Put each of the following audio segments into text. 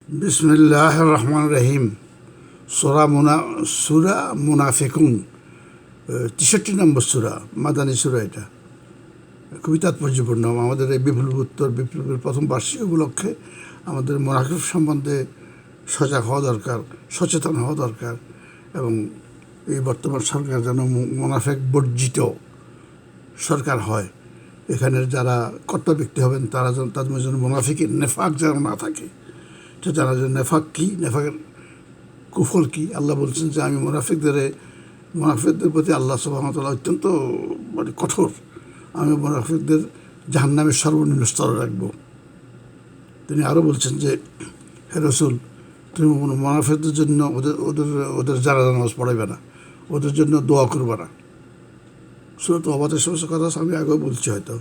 বিসমিল্লাহ রহমান রহিম। সুরা মুনাফিকুন ৬৩ নম্বর সুরা, মাদানী সুরা। এটা খুবই তাৎপর্যপূর্ণ। আমাদের এই বিপ্লবের প্রথম বার্ষিক উপলক্ষে আমাদের মুনাফিক সম্বন্ধে সজাগ হওয়া দরকার, সচেতন হওয়া দরকার। এবং এই বর্তমান সরকার যেন মুনাফিক বর্জিত সরকার হয়। এখানের যারা কর্তা ব্যক্তি হবেন তারা যেন তাদের জন্য মুনাফিকের নেফাক যেন না থাকে। তো জানা যায় নেফাক কী, নেফাকের কুফর কী। আল্লাহ বলছেন যে আমি মুনাফিকদের প্রতি আল্লাহ সুবহানাহু ওয়া তাআলা অত্যন্ত কঠোর। আমি মুনাফিকদের জাহান্নামের সর্বনিম্ন স্তরে রাখবো। তিনি আরও বলছেন যে হে রাসূল, তুমি মুনাফিকদের জন্য ওদের জানাজা নামাজ পড়াইবে না, ওদের জন্য দোয়া করবে না। সূরা তওবাতের সমস্ত কথা আমি আগেও বলছি হয়তো।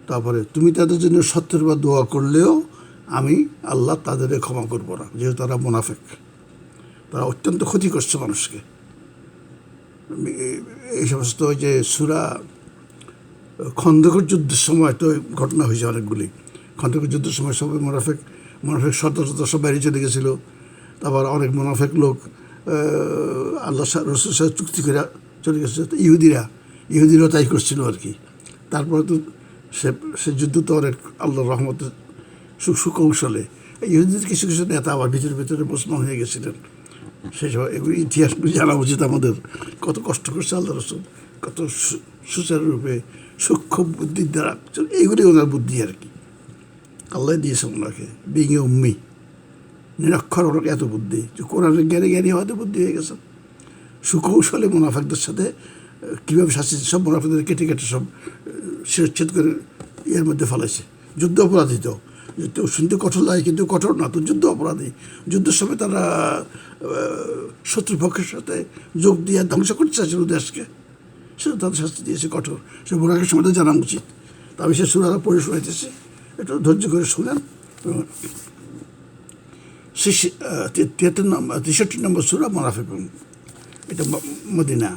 তারপরে তুমি তাদের জন্য সত্যের বা দোয়া করলেও আমি আল্লাহ তাদের ক্ষমা করবো না, যেহেতু তারা মুনাফিক। তারা অত্যন্ত ক্ষতি করছে মানুষকে। এই সমস্ত যে সূরা খন্দকের যুদ্ধের সময় তো ঘটনা হয়েছে অনেকগুলি। খন্দকের যুদ্ধের সময় সবাই মুনাফিক সর্দার সব বাইরে চলে গেছিলো। তারপর অনেক মুনাফিক লোক আল্লাহ রাসূলের সাথে চুক্তি করে চলে গেছে। ইহুদিরাও তাই করছিল আর কি। তারপরে তো সে যুদ্ধ তো অনেক আল্লাহর রহমতের সুকৌশলে ইহুদিদের কিছু কিছু নেতা আবার ভিতরে মুসলমান হয়ে গেছিলেন। সেই সব এগুলি ইতিহাসগুলি জানা উচিত আমাদের। কত কষ্ট করছে আল্লাহ রাসূল, কত সুচারুরূপে সূক্ষ্ম বুদ্ধির দ্বারা। এইগুলি ওনার বুদ্ধি আর কি, আল্লাহ দিয়েছে ওনাকে। বিং এ উম্মি, নিরক্ষর, ওনাকে এত বুদ্ধি যে কোরআনের জ্ঞানী হওয়াতে বুদ্ধি হয়ে গেছে। সুকৌশলে মুনাফিকদের সাথে কীভাবে শাস্তি, সব মুনাফিকদের কেটে সব শিরচ্ছেদ করে এর মধ্যে ফেলাইছে। যুদ্ধ অপরাধী তো শুনতে কঠোর লাগে, কিন্তু কঠোর না তো, যুদ্ধ অপরাধী। যুদ্ধের সময় তারা শত্রুপক্ষের সাথে যোগ দিয়ে ধ্বংস করতে চাইছিল দেশকে, সেটা তাদের শাস্তি দিয়েছে কঠোর। সে মুনাফিকের সময় তো জানা উচিত। তা আমি সে সূরা পড়ে শোনাইতেছি, একটু ধৈর্য করে শুনেন। ৬৩ নম্বর সূরা মুনাফিকুন, এটা মদিনা।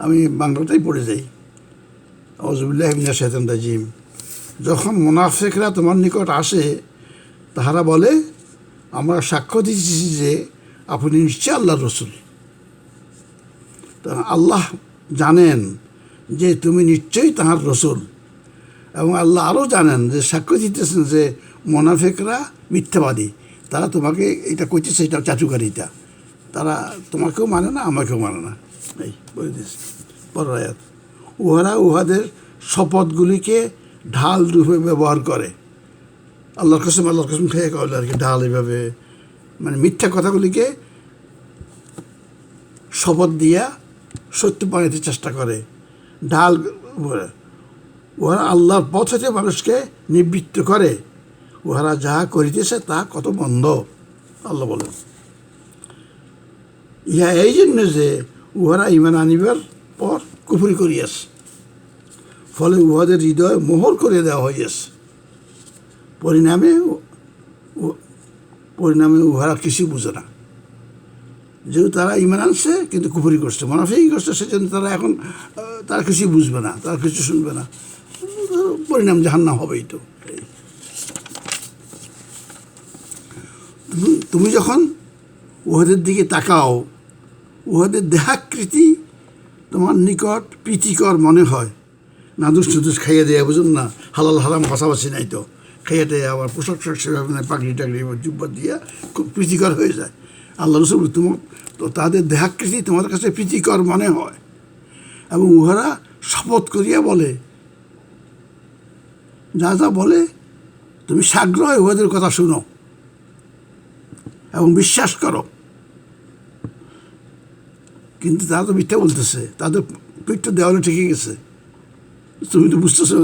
আমি বাংলাটাই পড়ে যাই। আউযুবিল্লাহি মিনাশ শাইতানির রাজিম। যখন মুনাফিকরা তোমার নিকট আসে, তাহারা বলে আমরা সাক্ষ্য দিচ্ছি যে আপনি নিশ্চয় আল্লাহর রাসূল। তা আল্লাহ জানেন যে তুমি নিশ্চয়ই তাহার রাসূল। এবং আল্লাহ আরও জানেন যে সাক্ষ্য দিতেছেন যে মুনাফিকরা মিথ্যাবাদী। তারা তোমাকে এটা কইতেছে, এটা চাটুকারিতা। তারা তোমাকেও মানে না, আমাকেও মানে না। এই বলে দিয়েছে পরের আয়াত। উহারা উহাদের শপথগুলিকে ঢাল রূপে ব্যবহার করে। আল্লাহর কসম খেয়ে কইল আর কি, ঢাল এইভাবে মানে মিথ্যা কথাগুলিকে শপথ দিয়া সত্য বানাইতে চেষ্টা করে। ঢাল উহারা আল্লাহর পথ হতে মানুষকে নিবৃত্ত করে। উহারা যাহা করিতেছে তা কত মন্দ। আল্লাহ বলেন, ইহা এই জন্য যে উহারা ঈমান আনিবার পর কুফরি করিয়াছে, ফলে উহাদের হৃদয় মোহর করে দেওয়া হইয়াছে। পরিণামে উহারা কিছুই বুঝে না। যেহেতু তারা ঈমান আনছে কিন্তু কুফরি করছে, মুনাফিকি করছে, সেজন্য তারা কিছুই বুঝবে না, তারা কিছু শুনবে না। পরিণাম জাহান্নাম হবেই তো। তুমি যখন উহাদের দিকে তাকাও, উহাদের দেহাকৃতি তোমার নিকট প্রীতিকর মনে হয়। নাদুস টুদুস খাইয়ে দেয়, বুঝুন না, হালাল হারাম ভাষাভাষি নাই তো, খাইয়ে দেয়। আবার পোশাক সেভাবে নেয়, পাগড়ি টাগড়ি জুব্বা দিয়া খুব প্রীতিকর হয়ে যায়। আল্লাহ রাসূল তো তাদের দেহাকৃতি তোমাদের কাছে প্রীতিকর মনে হয়। এবং উহারা শপথ করিয়া বলে, যা যা বলে তুমি সাগ্রহে উহাদের কথা শুনো এবং বিশ্বাস করো। কিন্তু তারা তো মিথ্যা বলতেছে, তাদের পিঠটা দেওয়ালে ঠেকে গেছে। তুমি তো বুঝতেছো,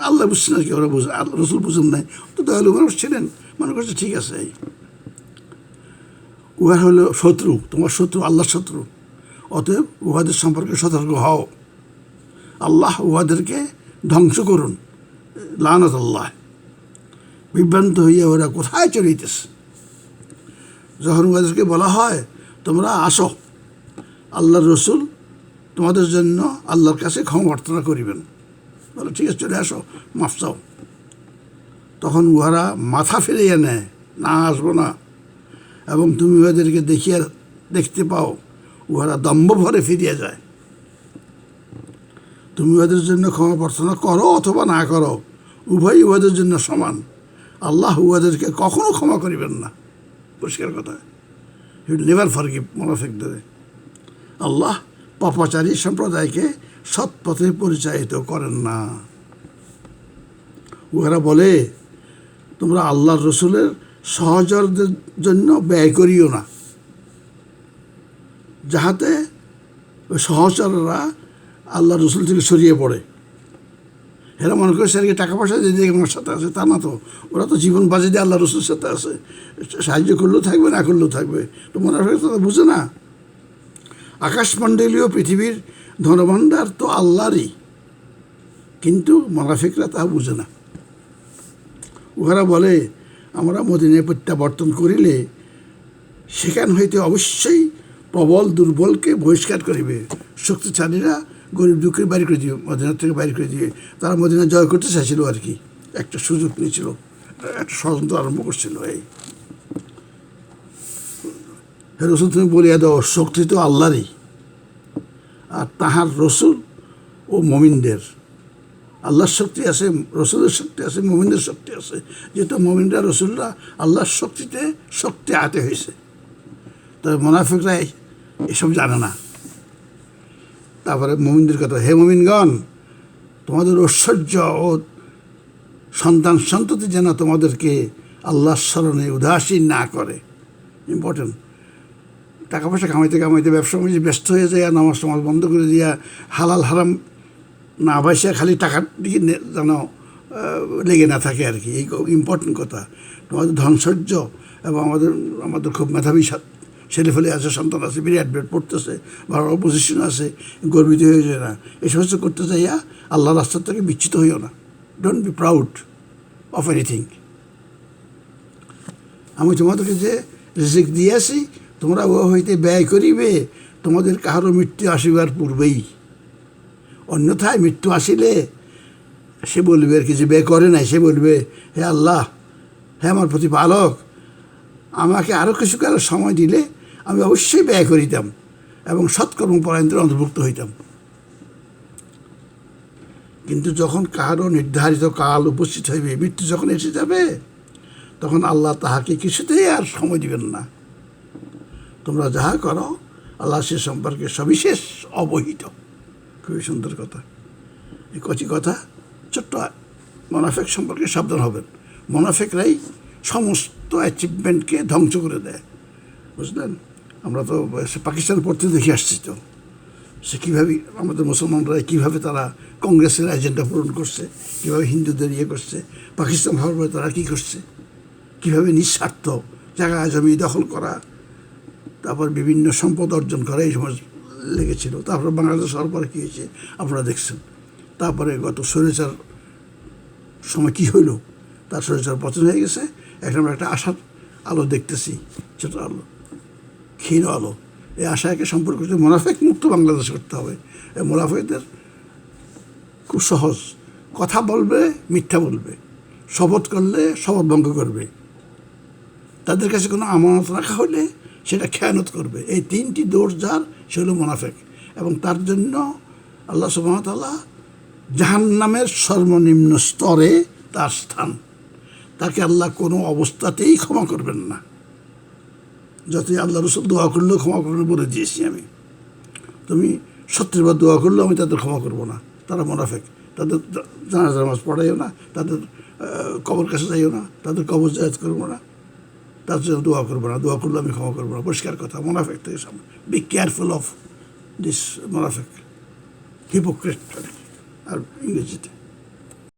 আল্লাহ বুঝছে না কি, ওরা বুঝে, রাসূল বুঝেন নাই তো। দেওয়ালে মানুষ ছিলেন, মনে করছে ঠিক আছে। উহা হলো শত্রু, তোমার শত্রু, আল্লাহর শত্রু। অতএব উহাদের সম্পর্কে সতর্ক হও। আল্লাহ উহাদেরকে ধ্বংস করুন, লানত আল্লাহ। বিভ্রান্ত হইয়া ওরা কোথায় চলিতেছে। যখন উহাদেরকে বলা হয় তোমরা আসো, আল্লাহর রাসূল তোমাদের জন্য আল্লাহর কাছে ক্ষমা প্রার্থনা করিবেন, বলো ঠিক আছে চলে আসো, মাফ চাও। তখন উহারা মাথা ফিরাইয়া নেয় না আসবো না, এবং তুমি উহাদেরকে দেখতে পাও উহারা দম্ভ ভরে ফিরিয়া যায়। তুমি উহাদের জন্য ক্ষমা প্রার্থনা করো অথবা না করো, উভয়ই উহাদের জন্য সমান। আল্লাহ উহাদেরকে কখনো ক্ষমা করিবেন না। পরিষ্কার কথা, হি উইল নেভার ফরগিভ মুনাফিকদের। আল্লাহ পাপাচারী সম্প্রদায়কে সৎ পথে পরিচালিত করেন না। উহারা বলে, তোমরা আল্লাহর রসুলের সহচরদের জন্য ব্যয় করিও না, যাহাতে ওই সহচররা আল্লাহ রসুল থেকে সরিয়ে পড়ে। এরা মনে করে স্যারকে টাকা পয়সা দিয়ে আমার সাথে আছে, তা না তো। ওরা তো জীবন বাজি দিয়ে আল্লাহ রসুলের সাথে আছে, সাহায্য করলেও থাকবে, না করলেও থাকবে। তো মনে হয় তো বুঝে না। আকাশমণ্ডলীয় পৃথিবীর ধনভাণ্ডার তো আল্লাহরই, কিন্তু মুনাফিকরা তা বুঝে না। উহারা বলে, আমরা মদিনায় প্রত্যাবর্তন করিলে সেখান হইতে অবশ্যই প্রবল দুর্বলকে বহিষ্কার করিবে, শক্তিশালীরা গরিব দুঃখের বাইরে করে দিবে, মদিনা থেকে বাইরে করে দিবে। তারা মদিনা জয় করতে চাইছিল আর কি, একটা সুযোগ নিয়েছিল, একটা ষড়যন্ত্র আরম্ভ করছিল। এই রসুল তুমি বলিয়া দাও, শক্তি তো আল্লাহরই, আর তাহার রসুল ও মমিনদের। আল্লাহর শক্তি আছে, রসুলের শক্তি আছে, মমিনদের শক্তি আছে। যেহেতু মমিনরা রসুলরা আল্লাহর শক্তিতে শক্তি আতে হয়েছে, তবে মুনাফিকরা এসব জানে না। তারপরে মমিনদের কথা, হে মমিনগণ, তোমাদের ঐশ্বর্য ও সন্তান সন্ততি যেন তোমাদেরকে আল্লাহর স্মরণে উদাসীন না করে। ইম্পর্টেন্ট। টাকা পয়সা কামাইতে কামাইতে ব্যবসা বাণিজ্য ব্যস্ত হয়ে যায়, আর নামাজ টামাজ বন্ধ করে দিয়া হালাল হারাম না ভাইসা খালি টাকার দিকে যেন লেগে না থাকে আর কি। এই ইম্পর্টেন্ট কথা। তোমাদের ধনসর্য এবং আমাদের খুব মেধাবী ছেলে ফেলে আছে, সন্তান আছে, বিরাট বিরাট পড়তেছে, ভালো পজিশন আছে, গর্বিত হয়ে যায় না। এই সমস্ত করতে যাইয়া আল্লাহ রাস্তার থেকে বিচ্যুত হইও না। Don't be proud of anything. আমি তোমাদেরকে যে রিজিক দিয়েছি, তোমরা ও হইতে ব্যয় করিবে তোমাদের কাহারও মৃত্যু আসিবার পূর্বেই। অন্যথায় মৃত্যু আসিলে সে বলবে আর কি, যে ব্যয় করে নাই, সে বলবে, হে আল্লাহ, হে আমার প্রতিপালক, আমাকে আরও কিছু কারো সময় দিলে আমি অবশ্যই ব্যয় করিতাম এবং সৎকর্মপরায়ণদের অন্তর্ভুক্ত হইতাম। কিন্তু যখন কাহারও নির্ধারিত কাল উপস্থিত হইবে, মৃত্যু যখন এসে যাবে, তখন আল্লাহ তাহাকে কিছুতেই আর সময় দিবেন না। তোমরা যাহা করো আল্লাহ সে সম্পর্কে সবিশেষ অবহিত। খুবই সুন্দর কথা। এই কচি কথা, ছোট্ট মুনাফিক সম্পর্কে সাবধান হবেন। মুনাফিকরাই সমস্ত অ্যাচিভমেন্টকে ধ্বংস করে দেয়, বুঝলেন। আমরা তো পাকিস্তান পড়তে দেখে আসছি, তো সে কীভাবে আমাদের মুসলমানরা কীভাবে তারা কংগ্রেসের এজেন্ডা পূরণ করছে, কীভাবে হিন্দুদের ইয়ে করছে, পাকিস্তান হওয়ার পরে তারা কী করছে, কীভাবে নিঃস্বার্থ জায়গা জমি দখল করা, তারপর বিভিন্ন সম্পদ অর্জন করা, এই সময় লেগেছিল। তারপর বাংলাদেশ হওয়ার পরে কী হয়েছে আপনারা দেখছেন। তারপরে গত স্বৈরাচার সময় কী হইল, তার স্বৈরাচার পতন হয়ে গেছে। এখন আমরা একটা আশার আলো দেখতেছি, ছোটো আলো, ক্ষীণ আলো। এই আশাকে সম্পর্ক করতে মুনাফিক মুক্ত বাংলাদেশ করতে হবে। এই মুনাফিকদের খুব সহজ, কথা বলবে মিথ্যা বলবে, শপথ করলে শপথ ভঙ্গ করবে, তাদের কাছে কোনো আমানত রাখা হলে সেটা খেয়ানত করবে। এই তিনটি দোষ যার, সে হলো মুনাফিক। এবং তার জন্য আল্লাহ সুবহানাহু ওয়া তাআলা জাহান্নামের সর্বনিম্ন স্তরে তার স্থান। তাকে আল্লাহ কোনো অবস্থাতেই ক্ষমা করবেন না। যতই আল্লাহ রসুল দোয়া করলেও ক্ষমা করবেন বলে দিয়েছি আমি। তুমি 70 বার দোয়া করলেও আমি তাদের ক্ষমা করবো না। তারা মুনাফিক। তাদের জানাজা নামাজ পড়াইও না, তাদের কবর কাছে যাইও না, তাদের কবর জায়েজ করবো না, তার জন্য দোয়া করবো না। দোয়া করলে আমি ক্ষমা করবো না। পরিষ্কার কথা। মুনাফিক থেকে সামনে বি কেয়ারফুল অফ দিস মুনাফিক, হিপোক্রেট আর ইংরেজিতে।